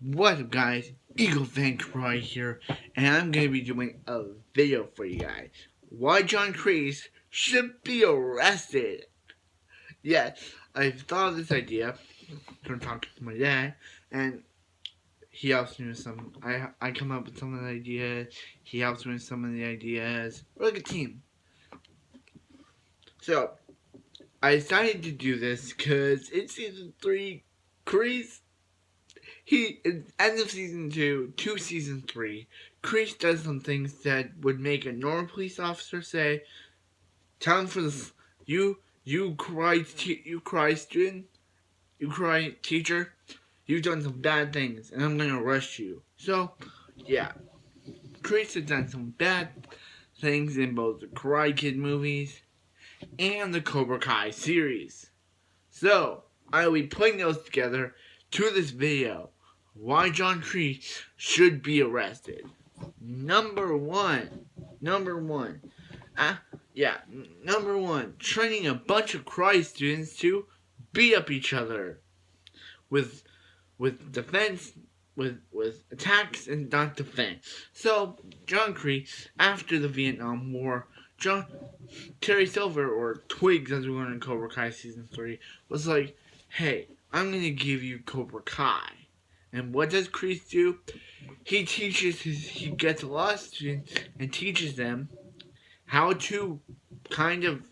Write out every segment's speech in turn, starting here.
What's up, guys? Eagle Fan Cry here, and I'm going to be doing a video for you guys. Why John Kreese should be arrested. Yes, I thought of this idea from talking to my dad, and he helps me with some. I come up with some of the ideas. He helps me with some of the ideas. We're like a team. So I decided to do this because it's season 3. Kreese. He, at the end of season 2 to season 3, Kreese does some things that would make a normal police officer say, "Time for this, you cry student, you cry teacher, you've done some bad things, and I'm gonna arrest you." So, yeah, Kreese has done some bad things in both the Karate Kid movies and the Cobra Kai series. So, I will be putting those together to this video. Why John Kreese should be arrested. Number one, training a bunch of karate students to beat up each other with defense, with attacks and not defense. So John Kreese, after the Vietnam War, Terry Silver, or Twigs as we learned in Cobra Kai season 3, was like, "Hey, I'm gonna give you Cobra Kai." And what does Kreese do? He gets a lot of students and teaches them how to kind of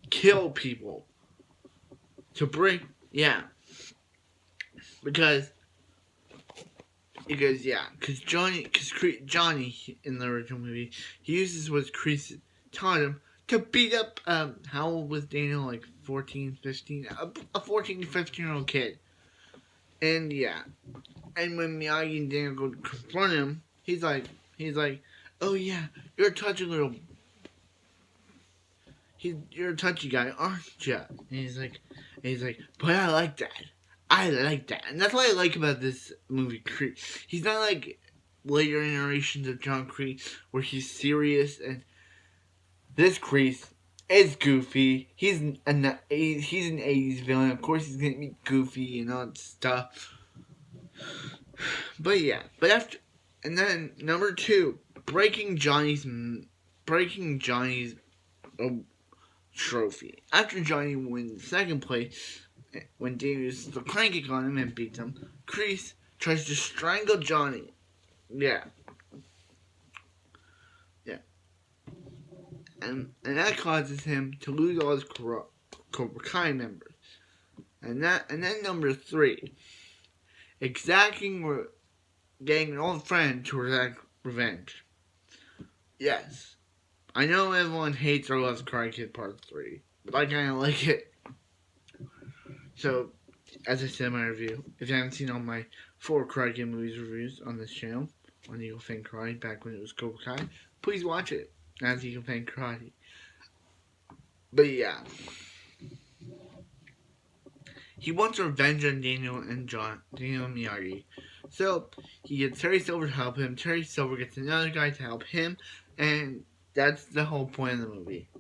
kill people. To break, because Johnny in the original movie, he uses what Kreese taught him to beat up, how old was Daniel? Like 14, 15? A 14 to 15-year-old kid. And and when Miyagi and Daniel go to confront him, he's like, "Oh yeah, you're a touchy little, you're a touchy guy, aren't you?" And he's like, "But I like that. And that's what I like about this movie, Kreese. He's not like later iterations of John Kreese where he's serious, and this Kreese is goofy. He's an 80s villain. Of course, he's gonna be goofy and all that stuff. But and then number 2, breaking Johnny's trophy. After Johnny wins second place, when Dave uses the cranking on him and beats him, Kreese tries to strangle Johnny. And that causes him to lose all his Cobra Kai members. And then number 3, getting an old friend to exact revenge. Yes, I know everyone hates or loves Karate Kid Part 3, but I kind of like it. So, as I said in my review, if you haven't seen all my 4 Karate Kid movies reviews on this channel, on Eagle Fan Karate, back when it was Cobra Kai, please watch it as Eagle Fan Karate. But he wants revenge on Daniel and Miyagi. So he gets Terry Silver to help him. Terry Silver gets another guy to help him, and that's the whole point of the movie.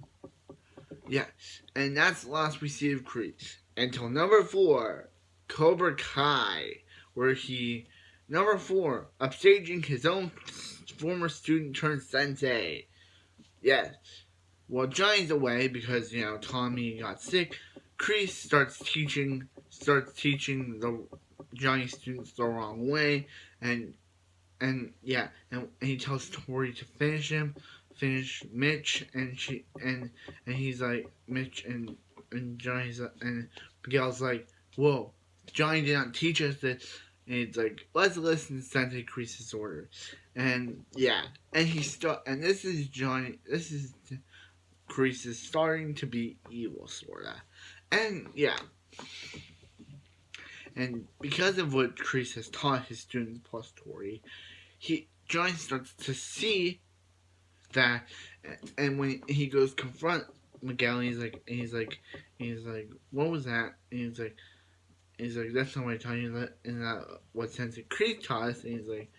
And that's the last we see of Kreese. Until number 4, Cobra Kai, where upstaging his own former student turned sensei. While Johnny's away because, Tommy got sick, Kreese starts teaching the Johnny students the wrong way, and he tells Tori to finish Mitch, and he's like, Mitch and Johnny's and Miguel's like, "Whoa, Johnny did not teach us this." And it's like, let's listen to Sensei Kreese's order. And this is Kreese is starting to be evil, sorta. And and because of what Kreese has taught his students plus Tori, Johnny starts to see that, and when he goes confront Miguel, he's like, "What was that?" And he's like, "That's not what I taught you. That is not what Sensei Kreese taught us." And he's like,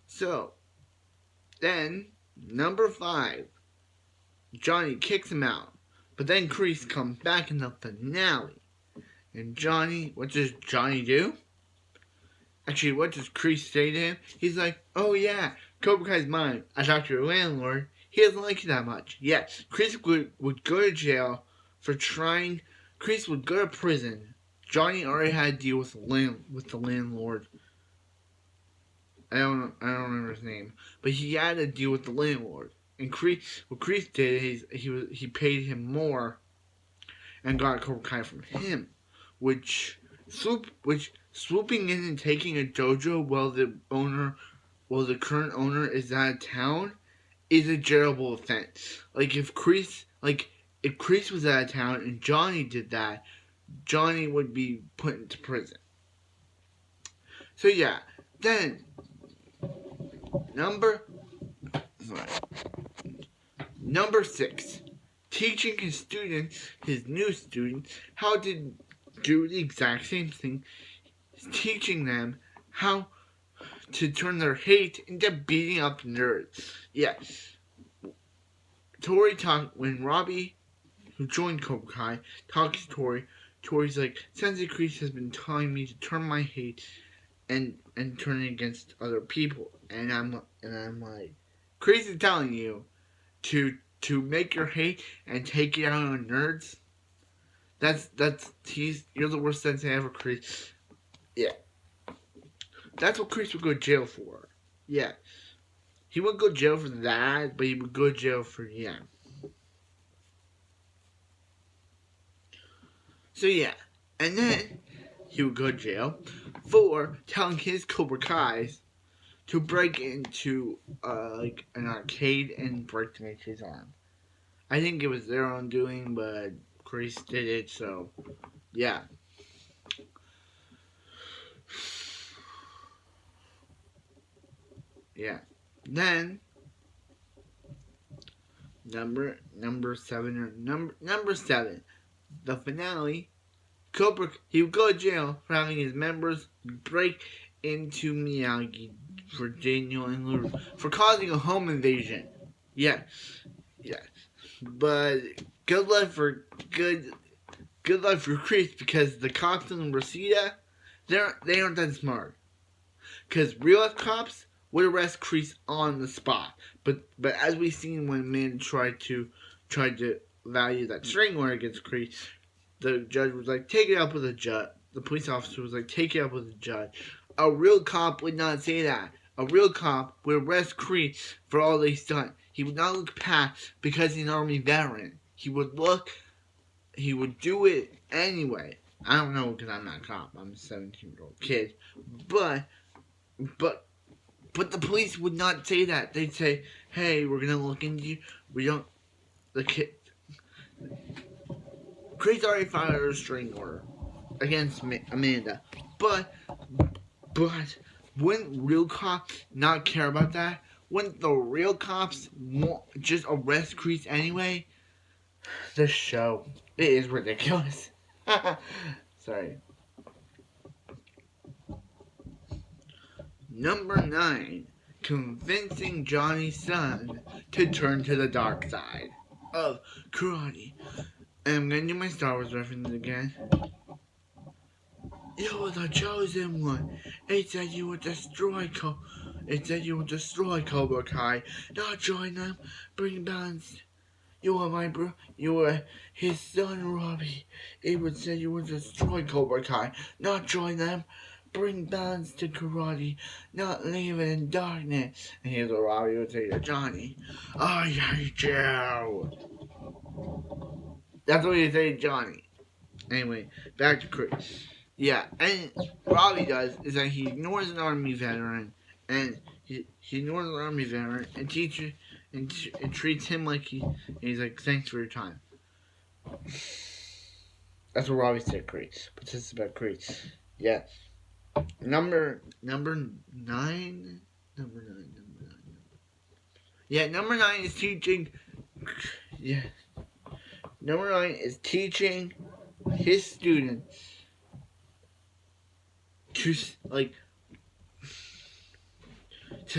So then number 5, Johnny kicks him out, but then Kreese comes back in the finale, And Johnny, what does Johnny do? Actually, what does Kreese say to him? He's like, oh yeah, Cobra Kai's mine. I talked to your landlord. He doesn't like you that much. Yes, Kreese would go to jail for trying. Kreese would go to prison. Johnny already had a deal with the landlord. I don't remember his name, but he had a deal with the landlord. And what Kreese did is he paid him more and got Cobra Kai from him, which swooping in and taking a dojo while the current owner is out of town is a jailable offense. If Kreese was out of town and Johnny did that, Johnny would be put into prison. So yeah, then number 6, teaching his new students, how to do the exact same thing. Teaching them how to turn their hate into beating up nerds. Yes. When Robbie, who joined Cobra Kai, talks to Tori's like, Sensei Kreese has been telling me to turn my hate and turn it against other people. And I'm like, Kreese is telling you to make your hate and take it out on nerds. You're the worst sensei ever, Kreese. Yeah. That's what Kreese would go to jail for. Yeah. He wouldn't go to jail for that, but he would go to jail for, yeah. So, yeah. And then he would go to jail for telling his Cobra Kais to break into, an arcade and break the nature's arm. I think it was their own doing, but Kreese did it, so, yeah. Yeah. Then number 7, the finale. He would go to jail for having his members break into Miyagi for Daniel and Lou for causing a home invasion. Yes. But good luck for Kreese, because the cops in Reseda, they aren't that smart. Because real cops would arrest Kreese on the spot. But as we've seen when Amanda tried to value that string order against Kreese, the judge was like, take it up with the judge. The police officer was like, take it up with the judge. A real cop would not say that. A real cop would arrest Kreese for all they've done. He would not look past because he's an Army veteran. He would do it anyway. I don't know because I'm not a cop. I'm a 17-year-old kid. But the police would not say that. They'd say, hey, we're going to look into you. The kid. Kreese already filed a restraining order against Amanda. But wouldn't real cops not care about that? Wouldn't the real cops just arrest Kreese anyway? This show, it is ridiculous. Sorry. Number 9, convincing Johnny's son to turn to the dark side of karate. And I'm gonna do my Star Wars reference again. You're the chosen one. It said you would destroy Cobra Kai, not join them. Bring balance. You are my bro. You are his son, Robbie. It would say you would destroy Cobra Kai, not join them. Bring balance to karate, not leave it in darkness. And here's what Robbie would say to Johnny. I hate you. That's what he'd say to Johnny. Anyway, back to Kreese. Yeah, and Robbie does is that he ignores an Army veteran, and he ignores an Army veteran and teaches and treats him like he's like, thanks for your time. That's what Robbie said, Kreese. But this is about Kreese. Yes. Number 9. Yeah, number 9 is teaching. Yeah. Number 9 is teaching his students to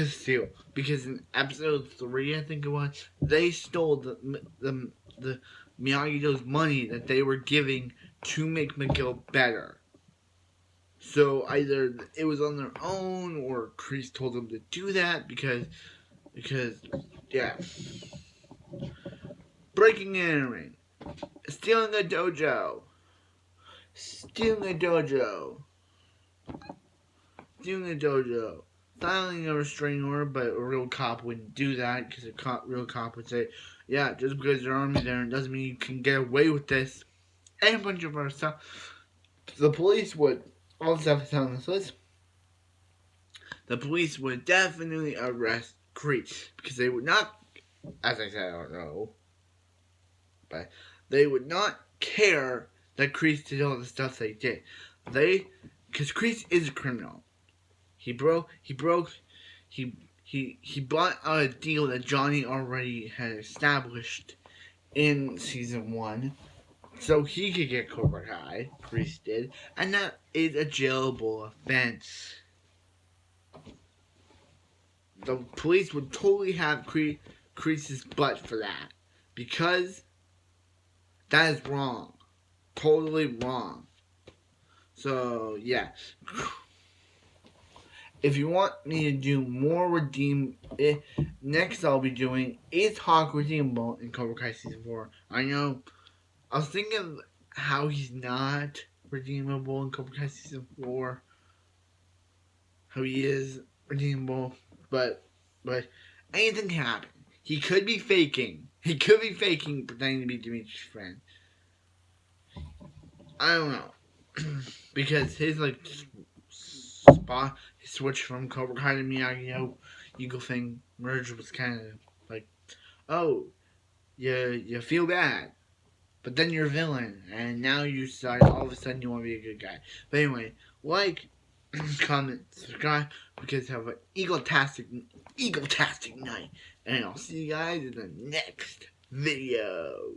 steal, because in episode 3, I think it was, they stole the Miyagi-Do's money that they were giving to make McGill better. So either it was on their own or Kreese told them to do that because yeah. Breaking and entering. Stealing a dojo. Filing a restraining order, but a real cop wouldn't do that because a real cop would say, yeah, just because your army's there doesn't mean you can get away with this. And a bunch of other stuff. The police would, all the stuff that's on this list, the police would definitely arrest Kreese because they would not, as I said, I don't know, but they would not care that Kreese did all the stuff they did. Because Kreese is a criminal. He bought out a deal that Johnny already had established in season 1. So he could get Cobra Kai, Kreese did, and that is a jailable offense. The police would totally have Kreese's butt for that, because that is wrong. Totally wrong. So, yeah. If you want me to do more next I'll be doing is Hawk redeemable in Cobra Kai Season 4. I know, I was thinking of how he's not redeemable in Cobra Kai Season 4. How he is redeemable, but anything can happen. He could be faking. Pretending to be Dimitri's friend. I don't know. Because his, his switch from Cobra Kai to Miyagi Eagle thing merge was kind of like, oh, you feel bad, but then you're a villain, and now you decide all of a sudden you want to be a good guy. But anyway, comment, subscribe, because have an eagle-tastic night, and I'll see you guys in the next video.